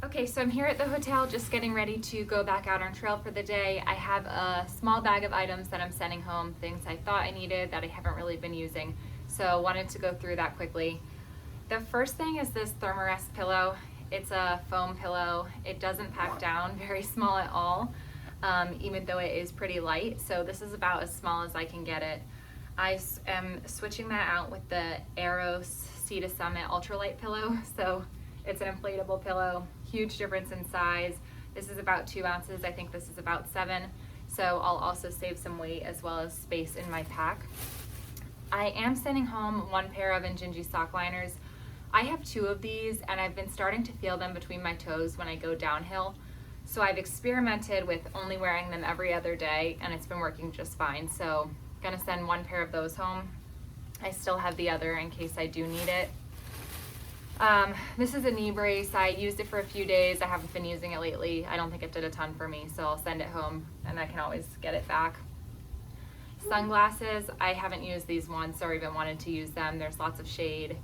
Okay, so I'm here at the hotel just getting ready to go back out on trail for the day. I have a small bag of items that I'm sending home, things I thought I needed that I haven't really been using. So wanted to go through that quickly. The first thing is this Thermarest pillow. It's a foam pillow. It doesn't pack down, very small at all, even though it is pretty light. So this is about as small as I can get it. I am switching that out with the Aeros Sea to Summit ultralight pillow. So it's an inflatable pillow, huge difference in size. This is about 2 ounces. I think this is about 7. So I'll also save some weight as well as space in my pack. I am sending home 1 pair of Injinji sock liners. I have 2 of these and I've been starting to feel them between my toes when I go downhill. So I've experimented with only wearing them every other day and it's been working just fine. So I'm gonna send 1 pair of those home. I still have the other in case I do need it. This is a knee brace. I used it for a few days. I haven't been using it lately. I don't think it did a ton for me, so I'll send it home and I can always get it back. Sunglasses, I haven't used these once or even wanted to use them. There's lots of shade.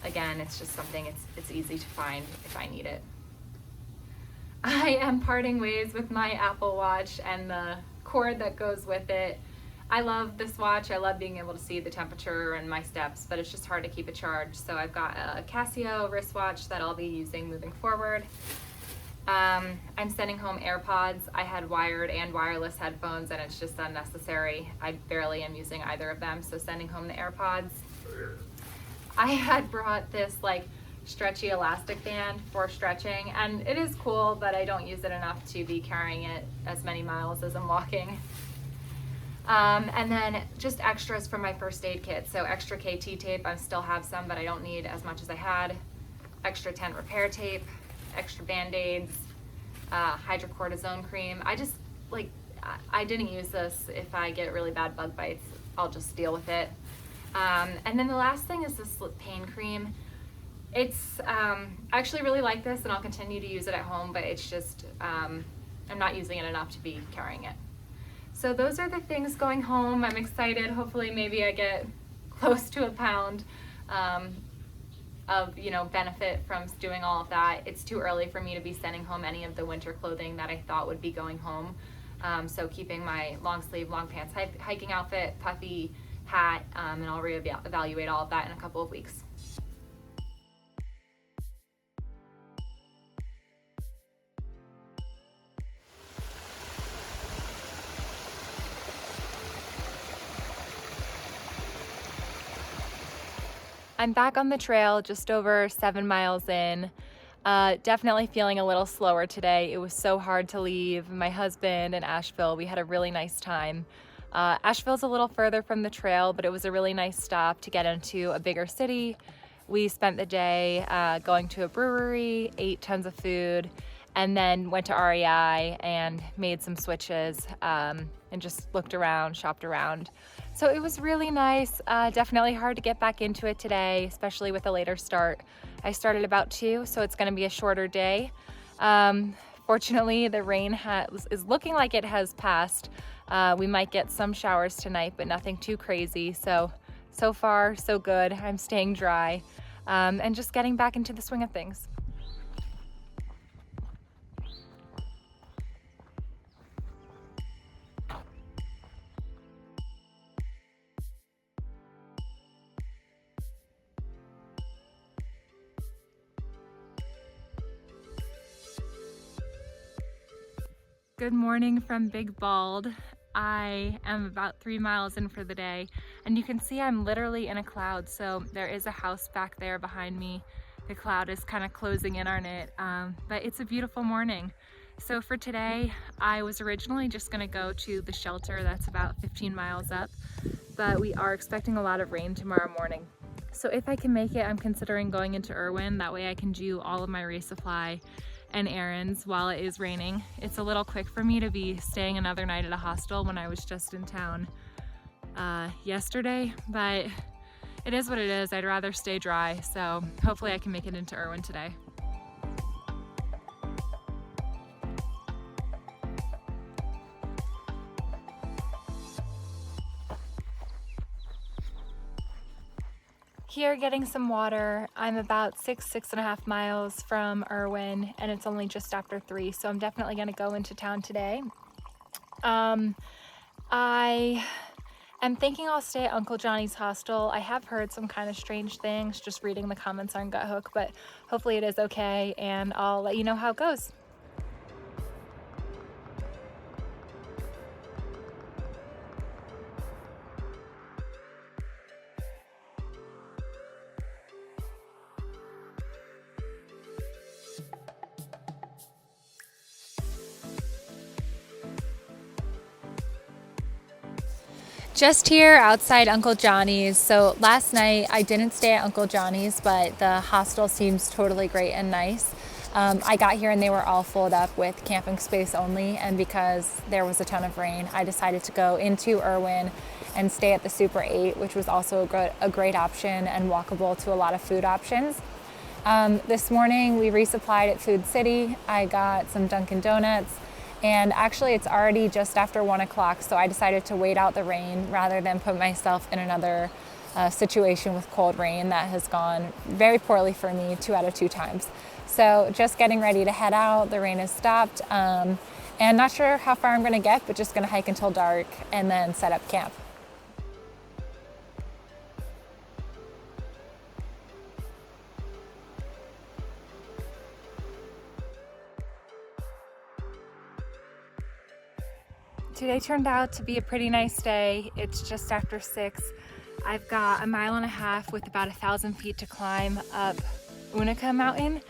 Again, it's just something it's easy to find if I need it. I am parting ways with my Apple Watch and the cord that goes with it. I love this watch. I love being able to see the temperature and my steps, but it's just hard to keep it charged. So I've got a Casio wristwatch that I'll be using moving forward. I'm sending home AirPods. I had wired and wireless headphones and it's just unnecessary. I barely am using either of them, so sending home the AirPods. I had brought this like stretchy elastic band for stretching and it is cool, but I don't use it enough to be carrying it as many miles as I'm walking. And then just extras from my first aid kit. So extra KT tape, I still have some, but I don't need as much as I had. Extra tent repair tape, extra Band-Aids, hydrocortisone cream. I didn't use this. If I get really bad bug bites, I'll just deal with it. And then the last thing is this pain cream. It's, I actually really like this and I'll continue to use it at home, but it's just, I'm not using it enough to be carrying it. So those are the things going home. I'm excited. Hopefully maybe I get close to a pound of benefit from doing all of that. It's too early for me to be sending home any of the winter clothing that I thought would be going home. So keeping my long sleeve, long pants hiking outfit, puffy hat, and I'll reevaluate all of that in a couple of weeks. I'm back on the trail, just over 7 miles in. Definitely feeling a little slower today. It was so hard to leave my husband in Asheville. We had a really nice time. Asheville's a little further from the trail, but it was a really nice stop to get into a bigger city. We spent the day going to a brewery, ate tons of food, and then went to REI and made some switches and just looked around, shopped around. So it was really nice. Definitely hard to get back into it today, especially with a later start. I started about 2, so it's gonna be a shorter day. Fortunately, the rain is looking like it has passed. We might get some showers tonight, but nothing too crazy. So far, so good. I'm staying dry and just getting back into the swing of things. Good morning from Big Bald. I am about 3 miles in for the day and you can see I'm literally in a cloud. So there is a house back there behind me. The cloud is kind of closing in on it, but it's a beautiful morning. So for today, I was originally just gonna go to the shelter that's about 15 miles up, but we are expecting a lot of rain tomorrow morning. So if I can make it, I'm considering going into Irwin. That way I can do all of my resupply and errands while it is raining. It's a little quick for me to be staying another night at a hostel when I was just in town yesterday, but it is what it is. I'd rather stay dry, so hopefully I can make it into Irwin today. here getting some water. I'm about 6.5 miles from Irwin, and it's only just after 3, so I'm definitely gonna go into town today. I am thinking I'll stay at Uncle Johnny's hostel. I have heard some kind of strange things just reading the comments on Guthook, but hopefully it is okay, and I'll let you know how it goes. Just here outside Uncle Johnny's. So last night I didn't stay at Uncle Johnny's, but the hostel seems totally great and nice. I got here and they were all filled up with camping space only, and because there was a ton of rain, I decided to go into Irwin and stay at the Super 8, which was also a great option and walkable to a lot of food options. This morning we resupplied at Food City. I got some Dunkin' Donuts. And actually it's already just after 1 o'clock, so I decided to wait out the rain rather than put myself in another situation with cold rain that has gone very poorly for me 2 out of 2 times. So just getting ready to head out. The rain has stopped, and not sure how far I'm gonna get, but just gonna hike until dark and then set up camp. Today turned out to be a pretty nice day. It's just after 6. I've got 1.5 miles with about 1,000 feet to climb up Unica Mountain.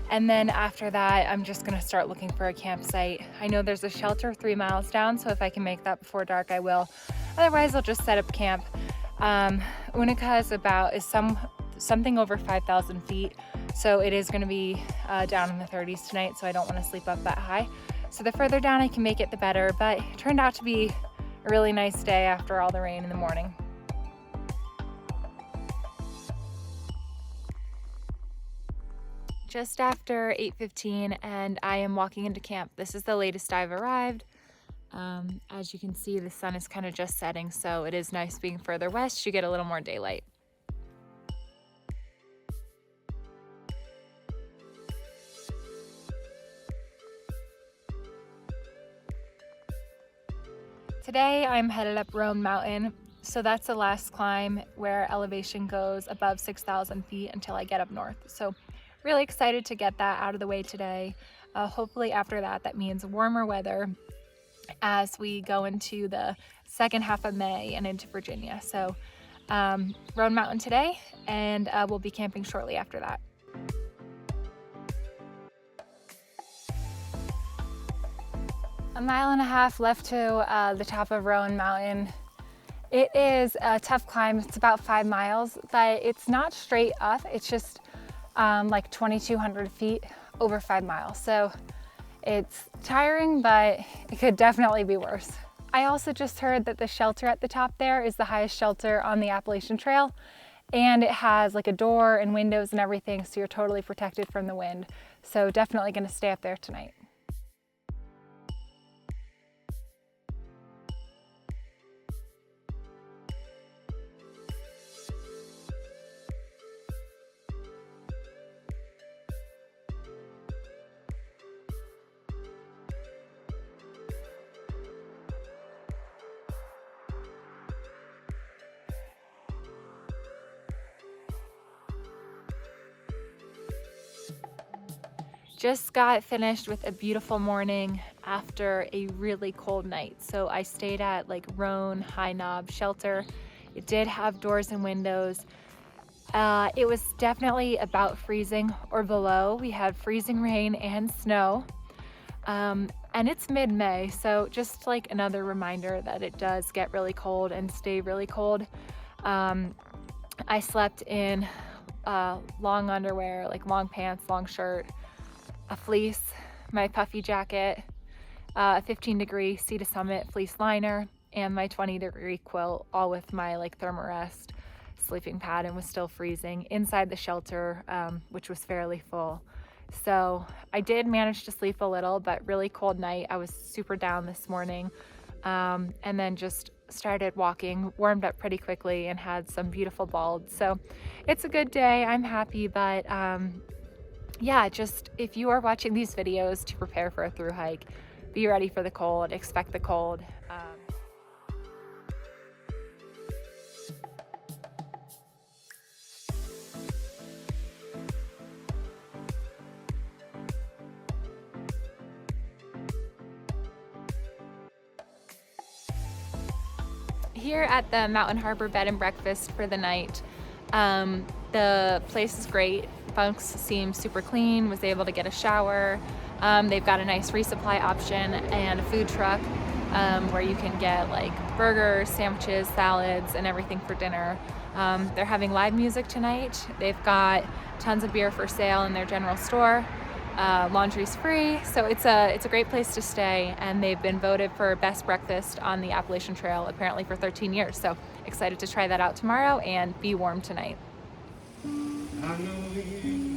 And then after that, I'm just gonna start looking for a campsite. I know there's a shelter 3 miles down, so if I can make that before dark, I will. Otherwise, I'll just set up camp. Unica is something over 5,000 feet. So it is gonna be down in the 30s tonight, so I don't wanna sleep up that high. So the further down I can make it, the better, but it turned out to be a really nice day after all the rain in the morning. Just after 8:15 and I am walking into camp. This is the latest I've arrived. As you can see, the sun is kind of just setting, so it is nice being further west. You get a little more daylight. Today I'm headed up Roan Mountain, so that's the last climb where elevation goes above 6,000 feet until I get up north. So really excited to get that out of the way today. Hopefully after that, that means warmer weather as we go into the second half of May and into Virginia. So Roan Mountain today, and we'll be camping shortly after that. A 1.5 miles left to the top of Roan Mountain. It is a tough climb. It's about 5 miles, but it's not straight up. It's just like 2,200 feet over 5 miles. So it's tiring, but it could definitely be worse. I also just heard that the shelter at the top there is the highest shelter on the Appalachian Trail, and it has like a door and windows and everything, so you're totally protected from the wind. So definitely gonna stay up there tonight. Just got finished with a beautiful morning after a really cold night. So I stayed at like Roan High Knob shelter. It did have doors and windows. It was definitely about freezing or below. We had freezing rain and snow. And it's mid-May, so just like another reminder that it does get really cold and stay really cold. I slept in long underwear, like long pants, long shirt, a fleece, my puffy jacket, a 15-degree Sea to Summit fleece liner, and my 20-degree quilt, all with my like Thermarest sleeping pad, and was still freezing inside the shelter, which was fairly full. So I did manage to sleep a little, but really cold night. I was super down this morning, and then just started walking, warmed up pretty quickly, and had some beautiful bulbs. So it's a good day. I'm happy, but yeah, just if you are watching these videos to prepare for a thru hike, be ready for the cold, expect the cold. Here at the Mountain Harbor Bed and Breakfast for the night, the place is great. Bunks seem super clean, was able to get a shower. They've got a nice resupply option and a food truck where you can get like burgers, sandwiches, salads, and everything for dinner. They're having live music tonight. They've got tons of beer for sale in their general store. Laundry's free, so it's a great place to stay, and they've been voted for best breakfast on the Appalachian Trail apparently for 13 years. So excited to try that out tomorrow and be warm tonight. I know you